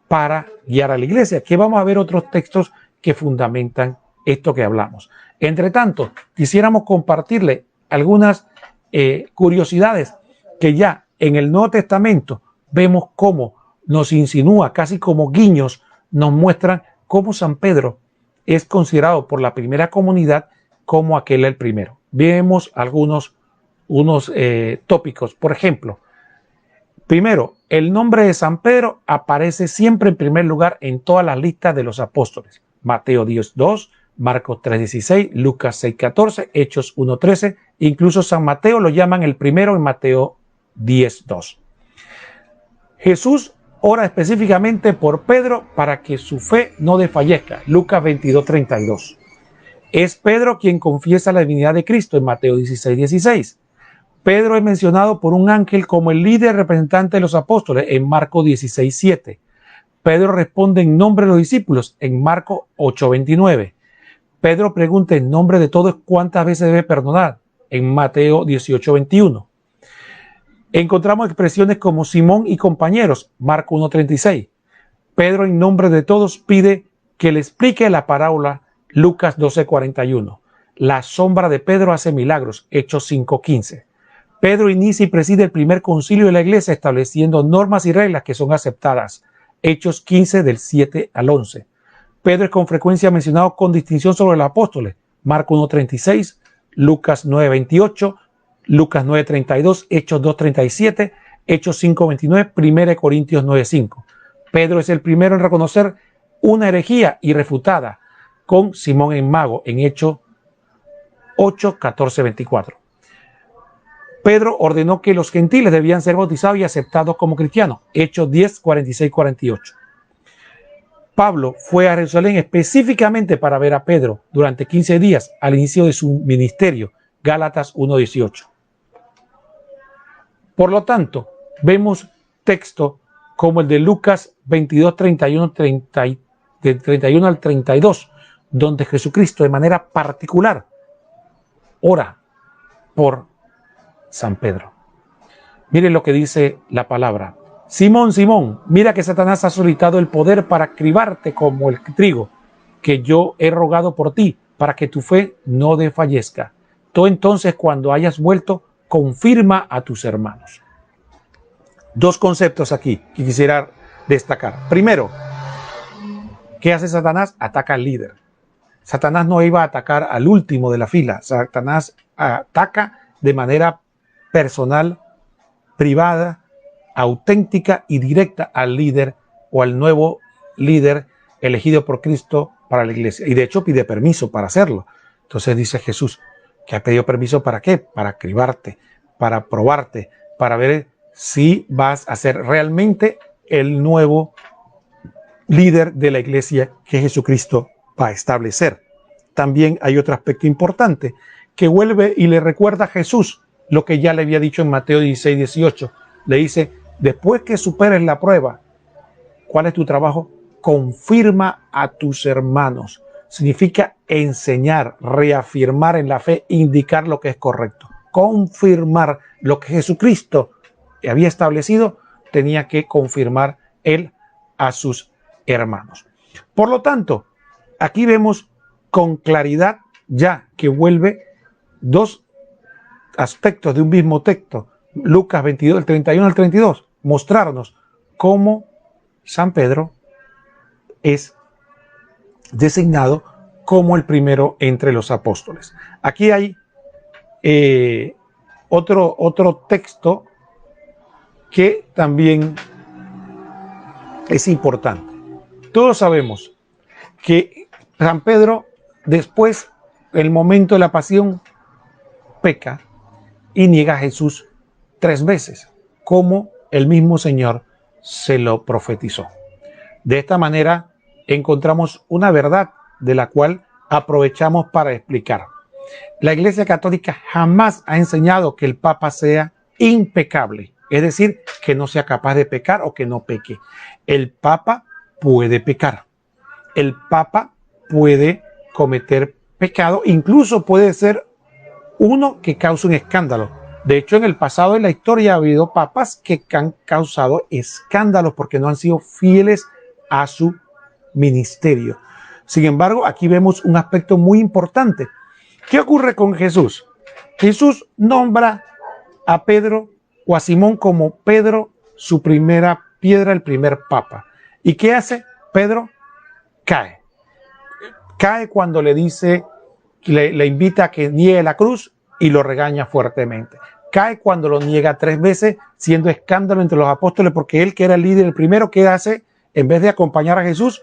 Speaker 1: para guiar a la iglesia, que vamos a ver otros textos que fundamentan esto que hablamos. Entre tanto, quisiéramos compartirle algunas curiosidades que ya en el Nuevo Testamento vemos cómo nos insinúa, casi como guiños, nos muestran cómo San Pedro es considerado por la primera comunidad como aquel el primero. Vemos unos tópicos. Por ejemplo, primero, el nombre de San Pedro aparece siempre en primer lugar en todas las listas de los apóstoles. Mateo 10:2, Marcos 3:16, Lucas 6:14, Hechos 1:13. Incluso San Mateo lo llaman el primero en Mateo 10:2. Jesús ora específicamente por Pedro para que su fe no desfallezca. Lucas 22:32. Es Pedro quien confiesa la divinidad de Cristo en Mateo 16:16. Pedro es mencionado por un ángel como el líder representante de los apóstoles en Marcos 16:7. Pedro responde en nombre de los discípulos en Marcos 8:29. Pedro pregunta en nombre de todos cuántas veces debe perdonar en Mateo 18:21. Encontramos expresiones como Simón y compañeros, Marcos 1:36. Pedro en nombre de todos pide que le explique la parábola, Lucas 12:41. La sombra de Pedro hace milagros, Hechos 5:15. Pedro inicia y preside el primer concilio de la iglesia estableciendo normas y reglas que son aceptadas, Hechos 15 del 7 al 11. Pedro es con frecuencia mencionado con distinción sobre los apóstoles, Marcos 1:36, Lucas 9:28, Lucas 9:32, Hechos 2:37, Hechos 5:29, 1 Corintios 9:5. Pedro es el primero en reconocer una herejía irrefutada con Simón el Mago en Hechos 8:14-24. Pedro ordenó que los gentiles debían ser bautizados y aceptados como cristianos, Hechos 10:46-48. Pablo fue a Jerusalén específicamente para ver a Pedro durante 15 días al inicio de su ministerio, Gálatas 1:18. Por lo tanto, vemos textos como el de Lucas 22:31 al 32, donde Jesucristo de manera particular ora por San Pedro. Miren lo que dice la palabra. Simón, Simón, mira que Satanás ha solicitado el poder para cribarte como el trigo, que yo he rogado por ti, para que tu fe no desfallezca. Tú entonces, cuando hayas vuelto, confirma a tus hermanos. Dos conceptos aquí que quisiera destacar. Primero, ¿qué hace Satanás? Ataca al líder. Satanás no iba a atacar al último de la fila. Satanás ataca de manera personal, privada, auténtica y directa al líder o al nuevo líder elegido por Cristo para la iglesia. Y de hecho pide permiso para hacerlo. Entonces dice Jesús que ha pedido permiso ¿para qué? Para cribarte, para probarte, para ver si vas a ser realmente el nuevo líder de la iglesia que Jesucristo va a establecer. También hay otro aspecto importante que vuelve y le recuerda a Jesús lo que ya le había dicho en Mateo 16:18. Le dice, después que superes la prueba, ¿cuál es tu trabajo? Confirma a tus hermanos. Significa enseñar, reafirmar en la fe, indicar lo que es correcto. Confirmar lo que Jesucristo había establecido, tenía que confirmar él a sus hermanos. Por lo tanto, aquí vemos con claridad ya que vuelve dos aspectos de un mismo texto, Lucas 22, el 31 al 32, mostrarnos cómo San Pedro es designado como el primero entre los apóstoles. Aquí hay otro texto que también es importante. Todos sabemos que San Pedro, después, en el momento de la pasión, peca y niega a Jesús 3 veces, como el mismo Señor se lo profetizó. De esta manera encontramos una verdad de la cual aprovechamos para explicar. La Iglesia Católica jamás ha enseñado que el Papa sea impecable, es decir, que no sea capaz de pecar o que no peque. El Papa puede pecar. El Papa puede cometer pecado, incluso puede ser uno que causa un escándalo. De hecho, en el pasado de la historia ha habido papas que han causado escándalos porque no han sido fieles a su ministerio. Sin embargo, aquí vemos un aspecto muy importante. ¿Qué ocurre con Jesús? Jesús nombra a Pedro o a Simón como Pedro, su primera piedra el primer papa. ¿Y qué hace Pedro? Cae. Cae cuando le dice, le invita a que niegue la cruz y lo regaña fuertemente. Cae cuando lo niega 3 veces, siendo escándalo entre los apóstoles, porque él, que era el líder, el primero, que hace, en vez de acompañar a Jesús,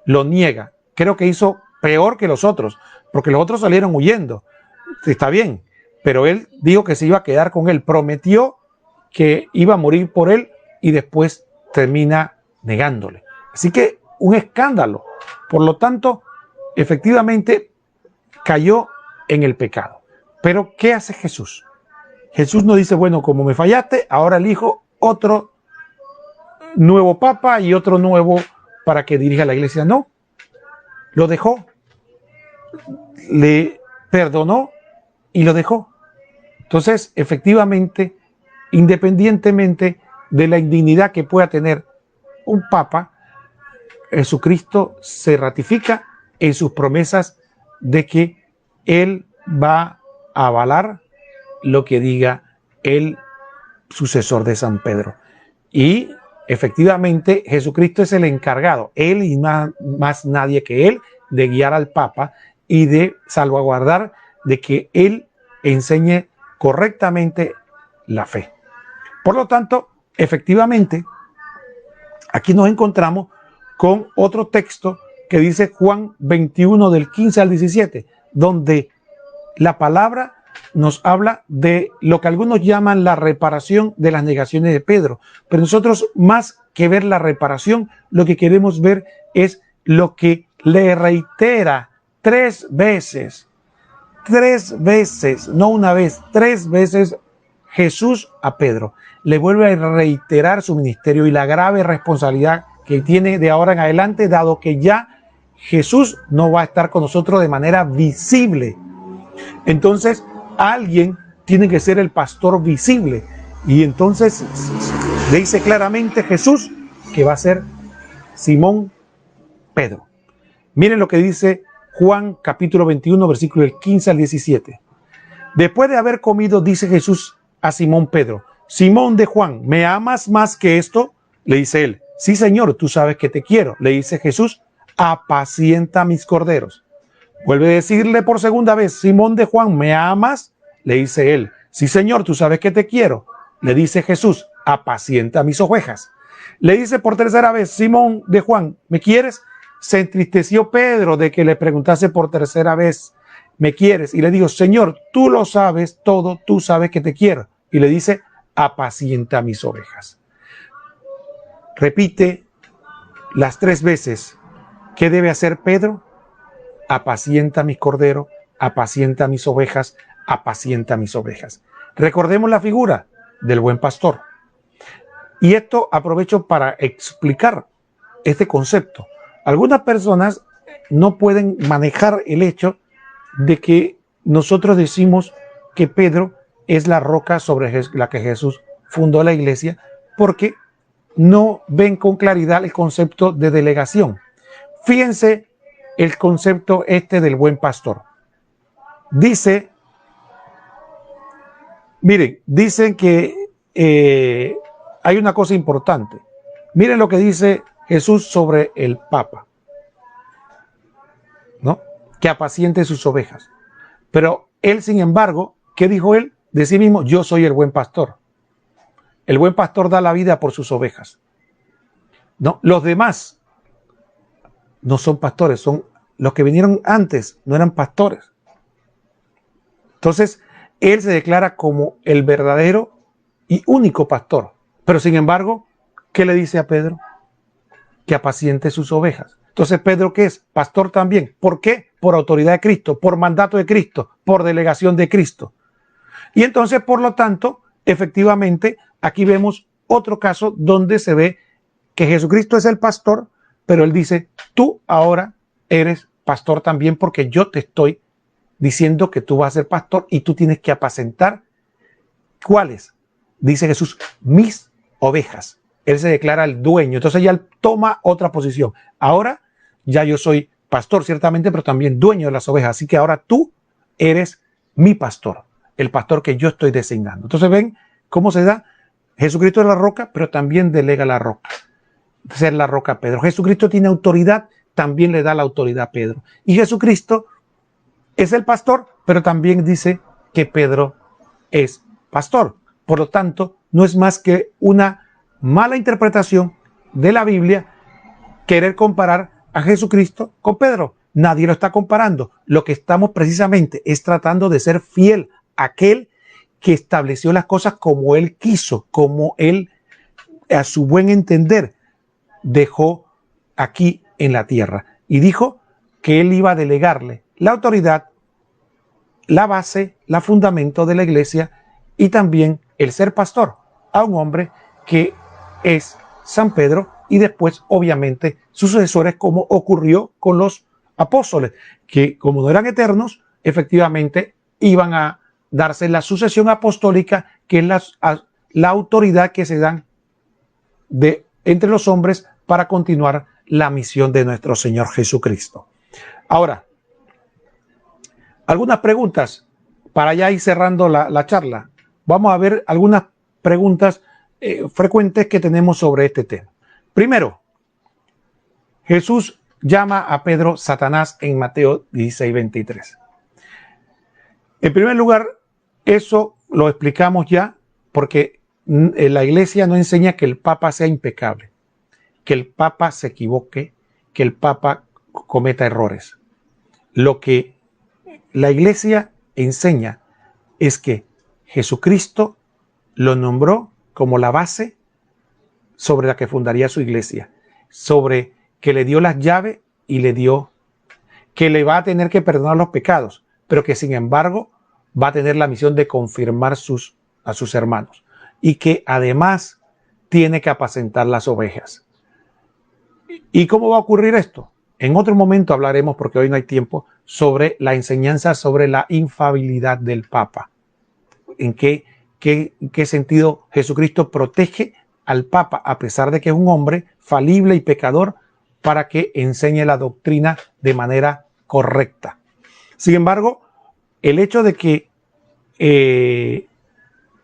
Speaker 1: lo niega. Creo que hizo peor que los otros, porque los otros salieron huyendo. Está bien, pero él dijo que se iba a quedar con él, prometió que iba a morir por él y después termina negándole. Así que un escándalo. Por lo tanto, efectivamente cayó en el pecado. Pero ¿qué hace Jesús? Jesús no dice, bueno, como me fallaste, ahora elijo otro nuevo papa y otro nuevo para que dirija la iglesia. No, lo dejó, le perdonó y lo dejó. Entonces, efectivamente, independientemente de la indignidad que pueda tener un papa, Jesucristo se ratifica en sus promesas de que Él va a avalar lo que diga el sucesor de San Pedro. Y efectivamente Jesucristo es el encargado, Él y más nadie que Él, de guiar al Papa y de salvaguardar de que Él enseñe correctamente la fe. Por lo tanto, efectivamente, aquí nos encontramos con otro texto que dice Juan 21 del 15 al 17, donde la palabra nos habla de lo que algunos llaman la reparación de las negaciones de Pedro. Pero nosotros, más que ver la reparación, lo que queremos ver es lo que le reitera 3 veces, no una vez, 3 veces Jesús a Pedro. Le vuelve a reiterar su ministerio y la grave responsabilidad que tiene de ahora en adelante, dado que ya Jesús no va a estar con nosotros de manera visible. Entonces, alguien tiene que ser el pastor visible. Y entonces dice claramente Jesús que va a ser Simón Pedro. Miren lo que dice Juan capítulo 21, versículo del 15 al 17. Después de haber comido, dice Jesús a Simón Pedro: Simón de Juan, ¿me amas más que esto? Le dice él: sí, Señor, tú sabes que te quiero. Le dice Jesús: apacienta mis corderos. Vuelve a decirle por segunda vez: Simón de Juan, ¿me amas? Le dice él: sí, Señor, tú sabes que te quiero. Le dice Jesús: apacienta mis ovejas. Le dice por tercera vez: Simón de Juan, ¿me quieres? Se entristeció Pedro de que le preguntase por tercera vez: ¿me quieres? Y le dijo: Señor, tú lo sabes todo, tú sabes que te quiero. Y le dice: apacienta mis ovejas. Repite las 3 veces. ¿Qué debe hacer Pedro? Apacienta mis corderos, apacienta mis ovejas, apacienta mis ovejas. Recordemos la figura del buen pastor. Y esto aprovecho para explicar este concepto. Algunas personas no pueden manejar el hecho de que nosotros decimos que Pedro es la roca sobre la que Jesús fundó la iglesia, porque no ven con claridad el concepto de delegación. Fíjense el concepto del buen pastor. Dice, miren, dicen que hay una cosa importante. Miren lo que dice Jesús sobre el Papa, ¿no? Que apaciente sus ovejas. Pero él, sin embargo, ¿qué dijo él? De sí mismo: yo soy el buen pastor. El buen pastor da la vida por sus ovejas. No, los demás no son pastores, son los que vinieron antes, no eran pastores. Entonces, él se declara como el verdadero y único pastor. Pero sin embargo, ¿qué le dice a Pedro? Que apaciente sus ovejas. Entonces, ¿Pedro qué es? Pastor también. ¿Por qué? Por autoridad de Cristo, por mandato de Cristo, por delegación de Cristo. Y entonces, por lo tanto, efectivamente, aquí vemos otro caso donde se ve que Jesucristo es el pastor, pero él dice: tú ahora eres pastor también, porque yo te estoy diciendo que tú vas a ser pastor y tú tienes que apacentar. ¿Cuáles? Dice Jesús: mis ovejas. Él se declara el dueño. Entonces ya él toma otra posición. Ahora ya yo soy pastor, ciertamente, pero también dueño de las ovejas. Así que ahora tú eres mi pastor, el pastor que yo estoy designando. Entonces ven cómo se da. Jesucristo es la roca, pero también delega la roca, ser la roca a Pedro. Jesucristo tiene autoridad, también le da la autoridad a Pedro. Y Jesucristo es el pastor, pero también dice que Pedro es pastor. Por lo tanto, no es más que una mala interpretación de la Biblia querer comparar a Jesucristo con Pedro. Nadie lo está comparando. Lo que estamos precisamente es tratando de ser fiel a aquel que estableció las cosas como él quiso, como él, a su buen entender, dejó aquí en la tierra. Y dijo que él iba a delegarle la autoridad, la base, la fundamento de la iglesia y también el ser pastor a un hombre que es San Pedro y después obviamente sus sucesores, como ocurrió con los apóstoles, que como no eran eternos, efectivamente iban a darse la sucesión apostólica, que es la autoridad que se dan entre los hombres para continuar la misión de nuestro Señor Jesucristo. Ahora, algunas preguntas para ya ir cerrando la charla. Vamos a ver algunas preguntas frecuentes que tenemos sobre este tema. Primero, Jesús llama a Pedro Satanás en Mateo 16:23. En primer lugar, eso lo explicamos ya porque la iglesia no enseña que el Papa sea impecable, que el Papa se equivoque, que el Papa cometa errores. Lo que la iglesia enseña es que Jesucristo lo nombró como la base sobre la que fundaría su iglesia, sobre que le dio las llaves y le dio que le va a tener que perdonar los pecados, pero que sin embargo va a tener la misión de confirmar a sus hermanos y que además tiene que apacentar las ovejas. ¿Y cómo va a ocurrir esto? En otro momento hablaremos, porque hoy no hay tiempo, sobre la enseñanza sobre la infalibilidad del Papa. ¿En qué sentido Jesucristo protege al Papa, a pesar de que es un hombre falible y pecador, para que enseñe la doctrina de manera correcta? Sin embargo, el hecho de que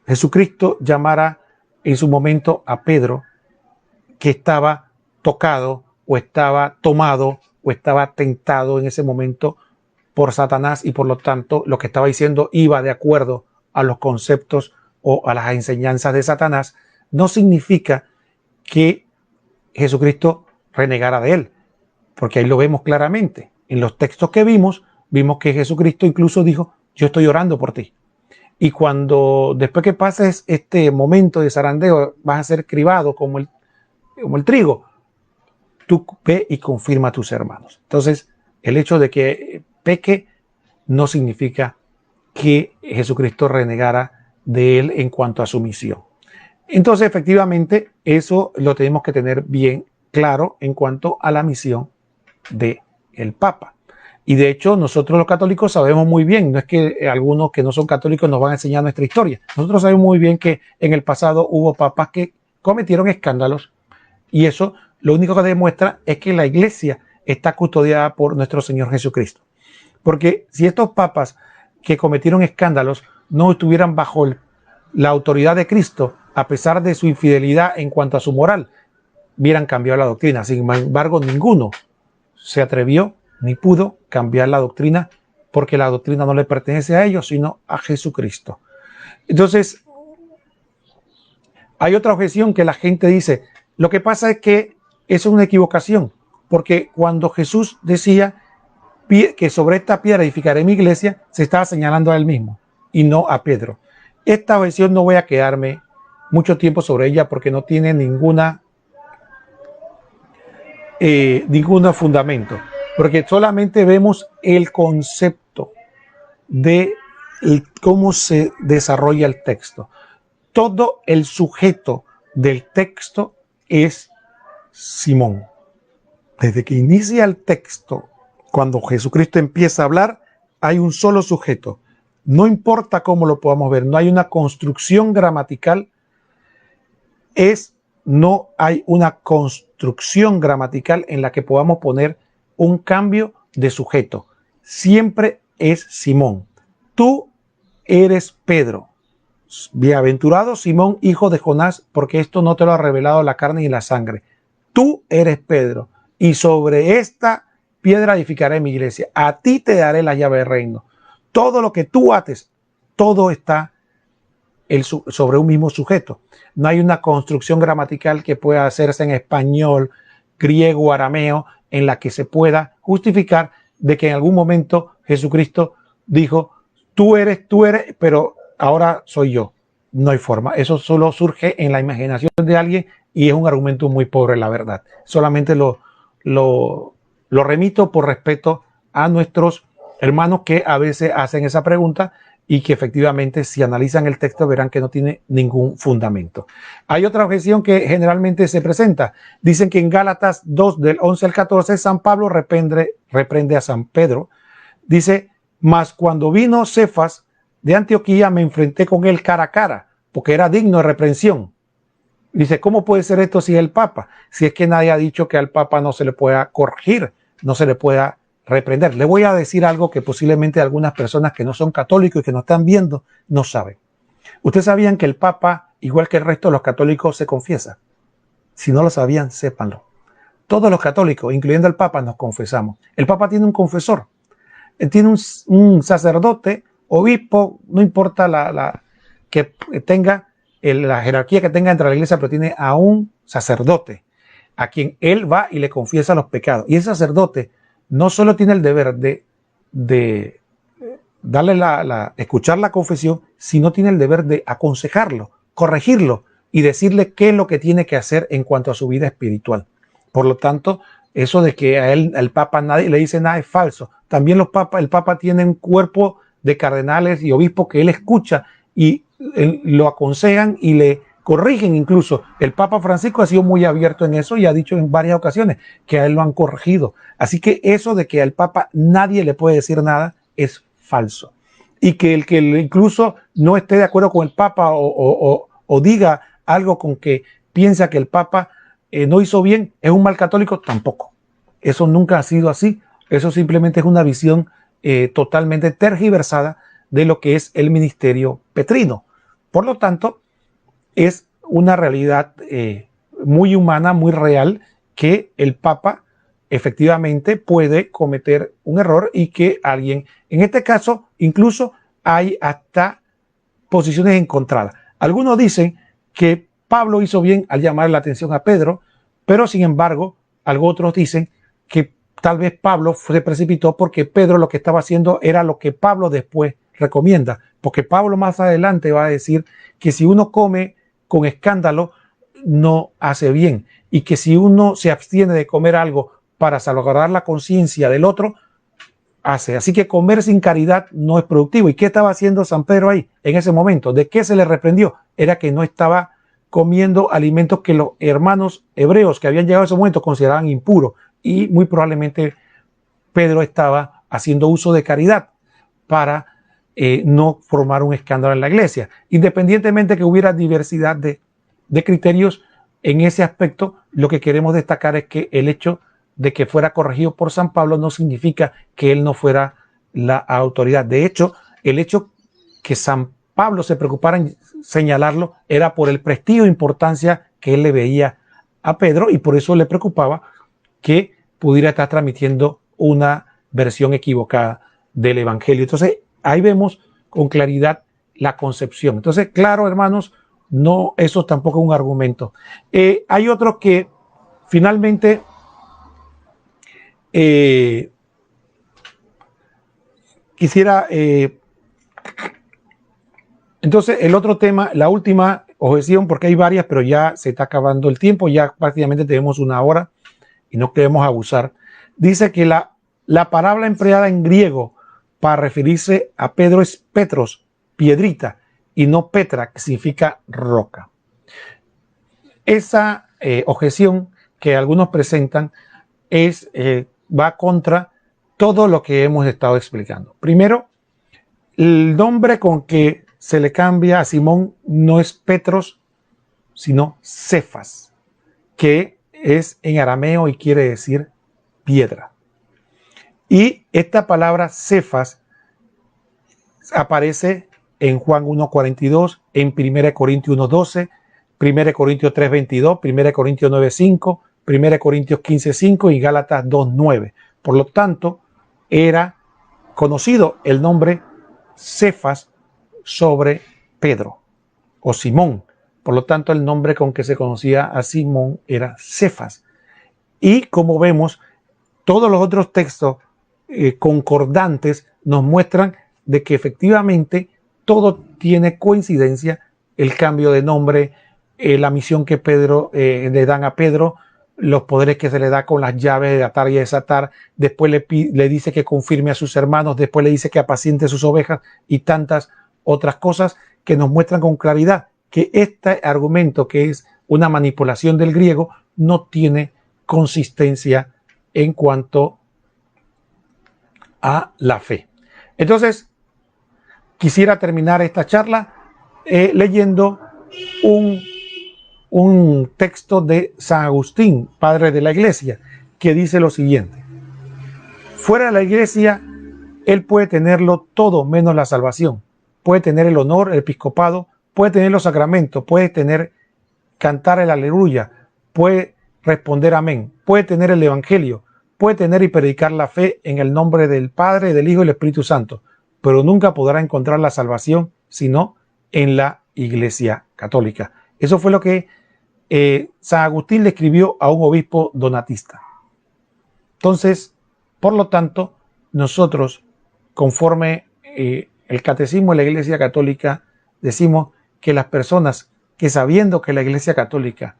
Speaker 1: Jesucristo llamara en su momento a Pedro, que estaba tocado o estaba tomado o estaba tentado en ese momento por Satanás, y por lo tanto lo que estaba diciendo iba de acuerdo a los conceptos o a las enseñanzas de Satanás, no significa que Jesucristo renegara de él, porque ahí lo vemos claramente. En los textos que vimos que Jesucristo incluso dijo: yo estoy orando por ti. Y cuando después que pases este momento de zarandeo vas a ser cribado como el trigo, tú ve y confirma a tus hermanos. Entonces, el hecho de que peque no significa que Jesucristo renegara de él en cuanto a su misión. Entonces, efectivamente, eso lo tenemos que tener bien claro en cuanto a la misión del Papa. Y de hecho, nosotros los católicos sabemos muy bien, no es que algunos que no son católicos nos van a enseñar nuestra historia. Nosotros sabemos muy bien que en el pasado hubo papas que cometieron escándalos, y eso lo único que demuestra es que la iglesia está custodiada por nuestro Señor Jesucristo. Porque si estos papas que cometieron escándalos no estuvieran bajo la autoridad de Cristo, a pesar de su infidelidad en cuanto a su moral, hubieran cambiado la doctrina. Sin embargo, ninguno se atrevió ni pudo cambiar la doctrina, porque la doctrina no le pertenece a ellos, sino a Jesucristo. Entonces, hay otra objeción que la gente dice: lo que pasa es que eso es una equivocación, porque cuando Jesús decía que sobre esta piedra edificaré mi iglesia, se estaba señalando a él mismo y no a Pedro. Esta objeción no voy a quedarme mucho tiempo sobre ella porque no tiene ningún fundamento, porque solamente vemos el concepto de cómo se desarrolla el texto. Todo el sujeto del texto es Simón. Desde que inicia el texto, cuando Jesucristo empieza a hablar, hay un solo sujeto. No importa cómo lo podamos ver, no hay una construcción gramatical. No hay una construcción gramatical en la que podamos poner un cambio de sujeto. Siempre es Simón. Tú eres Pedro. bienaventurado Simón, hijo de Jonás, porque esto no te lo ha revelado la carne y la sangre. Tú eres Pedro, y sobre esta piedra edificaré mi iglesia. A ti te daré la llave del reino. Todo lo que tú ates, todo está sobre un mismo sujeto. No hay una construcción gramatical que pueda hacerse en español, griego, arameo, en la que se pueda justificar de que en algún momento Jesucristo dijo, tú eres, pero ahora soy yo. No hay forma. Eso solo surge en la imaginación de alguien y es un argumento muy pobre, la verdad. Solamente lo remito por respeto a nuestros hermanos que a veces hacen esa pregunta y que efectivamente si analizan el texto verán que no tiene ningún fundamento. Hay otra objeción que generalmente se presenta. Dicen que en Gálatas 2 del 11 al 14 San Pablo reprende a San Pedro. Dice, mas cuando vino Cefas de Antioquía me enfrenté con él cara a cara, porque era digno de reprensión. Dice, ¿cómo puede ser esto si es el Papa? Si es que nadie ha dicho que al Papa no se le pueda corregir, no se le pueda reprender. Le voy a decir algo que posiblemente algunas personas que no son católicos y que nos están viendo no saben. Ustedes sabían que el Papa, igual que el resto de los católicos, se confiesa. Si no lo sabían, sépanlo. Todos los católicos, incluyendo el Papa, nos confesamos. El Papa tiene un confesor. Él tiene un sacerdote, obispo, no importa que tenga la jerarquía que tenga entre la iglesia, pero tiene a un sacerdote a quien él va y le confiesa los pecados. Y ese sacerdote no solo tiene el deber de darle escuchar la confesión, sino tiene el deber de aconsejarlo, corregirlo y decirle qué es lo que tiene que hacer en cuanto a su vida espiritual. Por lo tanto, eso de que a él, al Papa, nadie le dice nada es falso. También el Papa tiene un cuerpo de cardenales y obispos que él escucha y lo aconsejan y le corrigen incluso. El Papa Francisco ha sido muy abierto en eso y ha dicho en varias ocasiones que a él lo han corregido. Así que eso de que al Papa nadie le puede decir nada es falso. Y que el que incluso no esté de acuerdo con el Papa o diga algo con que piensa que el Papa no hizo bien, es un mal católico, tampoco. Eso nunca ha sido así. Eso simplemente es una visión totalmente tergiversada de lo que es el ministerio petrino. Por lo tanto, es una realidad muy humana, muy real, que el Papa efectivamente puede cometer un error y que alguien, en este caso, incluso hay hasta posiciones encontradas. Algunos dicen que Pablo hizo bien al llamar la atención a Pedro, pero sin embargo, otros dicen que tal vez Pablo se precipitó porque Pedro lo que estaba haciendo era lo que Pablo después recomienda, porque Pablo más adelante va a decir que si uno come con escándalo no hace bien y que si uno se abstiene de comer algo para salvaguardar la conciencia del otro, hace. Así que comer sin caridad no es productivo. ¿Y qué estaba haciendo San Pedro ahí en ese momento? ¿De qué se le reprendió? Era que no estaba comiendo alimentos que los hermanos hebreos que habían llegado a ese momento consideraban impuros y muy probablemente Pedro estaba haciendo uso de caridad para no formar un escándalo en la iglesia. Independientemente que hubiera diversidad de criterios en ese aspecto, lo que queremos destacar es que el hecho de que fuera corregido por San Pablo no significa que él no fuera la autoridad. De hecho, el hecho que San Pablo se preocupara en señalarlo era por el prestigio e importancia que él le veía a Pedro y por eso le preocupaba que pudiera estar transmitiendo una versión equivocada del Evangelio. Entonces, ahí vemos con claridad la concepción. Entonces, claro, hermanos, no, eso tampoco es un argumento. Hay otro que finalmente quisiera... entonces, el otro tema, la última objeción, porque hay varias, pero ya se está acabando el tiempo, ya prácticamente tenemos una hora y no queremos abusar. Dice que la palabra empleada en griego para referirse a Pedro es Petros, piedrita, y no Petra, que significa roca. Esa objeción que algunos presentan va contra todo lo que hemos estado explicando. Primero, el nombre con que se le cambia a Simón no es Petros, sino Cefas, que es en arameo y quiere decir piedra. Y esta palabra Cefas aparece en Juan 1:42, en 1 Corintios 1:12, 1 Corintios 3:22, 1 Corintios 9:5, 1 Corintios 15:5 y Gálatas 2:9. Por lo tanto, era conocido el nombre Cefas sobre Pedro o Simón. Por lo tanto, el nombre con que se conocía a Simón era Cefas. Y como vemos, todos los otros textos concordantes nos muestran de que efectivamente todo tiene coincidencia: el cambio de nombre, la misión que Pedro le dan a Pedro, los poderes que se le da con las llaves de atar y desatar, después le dice que confirme a sus hermanos, después le dice que apaciente sus ovejas y tantas otras cosas que nos muestran con claridad que este argumento, que es una manipulación del griego, no tiene consistencia en cuanto a la fe. Entonces, quisiera terminar esta charla leyendo un texto de San Agustín, padre de la Iglesia, que dice lo siguiente: fuera de la Iglesia, él puede tenerlo todo menos la salvación. Puede tener el honor, el episcopado, puede tener los sacramentos, puede cantar el aleluya, puede responder amén, puede tener el evangelio, puede tener y predicar la fe en el nombre del Padre, del Hijo y del Espíritu Santo, pero nunca podrá encontrar la salvación sino en la Iglesia Católica. Eso fue lo que San Agustín le escribió a un obispo donatista. Entonces, por lo tanto, nosotros, conforme el catecismo de la Iglesia Católica, decimos que las personas que, sabiendo que la Iglesia Católica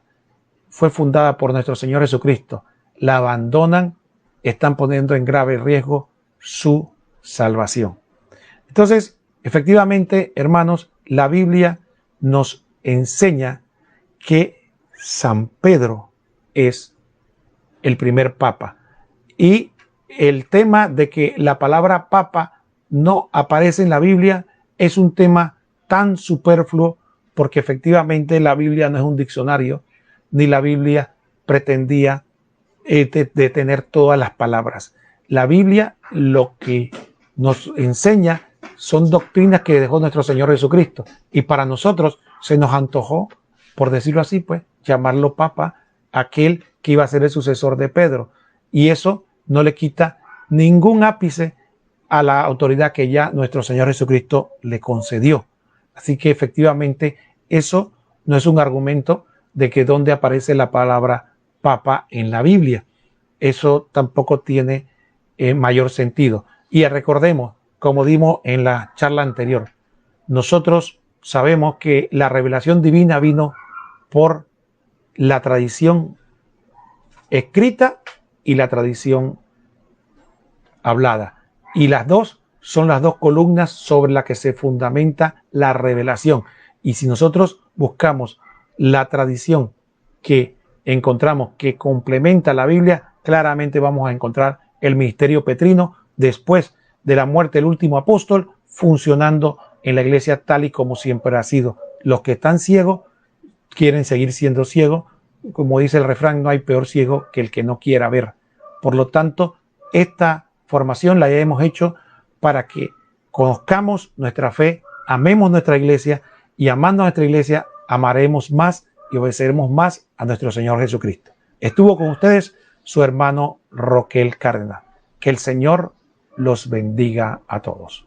Speaker 1: fue fundada por nuestro Señor Jesucristo, la abandonan, están poniendo en grave riesgo su salvación. Entonces, efectivamente, hermanos, la Biblia nos enseña que San Pedro es el primer papa. Y el tema de que la palabra papa no aparece en la Biblia es un tema tan superfluo, porque efectivamente la Biblia no es un diccionario, ni la Biblia pretendía de tener todas las palabras. La Biblia lo que nos enseña son doctrinas que dejó nuestro Señor Jesucristo, y para nosotros se nos antojó, por decirlo así, pues, llamarlo papa, aquel que iba a ser el sucesor de Pedro, y eso no le quita ningún ápice a la autoridad que ya nuestro Señor Jesucristo le concedió. Así que efectivamente eso no es un argumento de que dónde aparece la palabra papa en la Biblia. Eso tampoco tiene mayor sentido. Y recordemos, como dimos en la charla anterior, nosotros sabemos que la revelación divina vino por la tradición escrita y la tradición hablada. Y las dos son las dos columnas sobre las que se fundamenta la revelación. Y si nosotros buscamos la tradición que encontramos que complementa la Biblia, claramente vamos a encontrar el ministerio petrino después de la muerte del último apóstol funcionando en la iglesia tal y como siempre ha sido. Los que están ciegos quieren seguir siendo ciegos. Como dice el refrán, no hay peor ciego que el que no quiera ver. Por lo tanto, esta formación la hemos hecho para que conozcamos nuestra fe, amemos nuestra iglesia, y amando a nuestra iglesia amaremos más y obedeceremos más a nuestro Señor Jesucristo. Estuvo con ustedes su hermano Roquel Cárdenas. Que el Señor los bendiga a todos.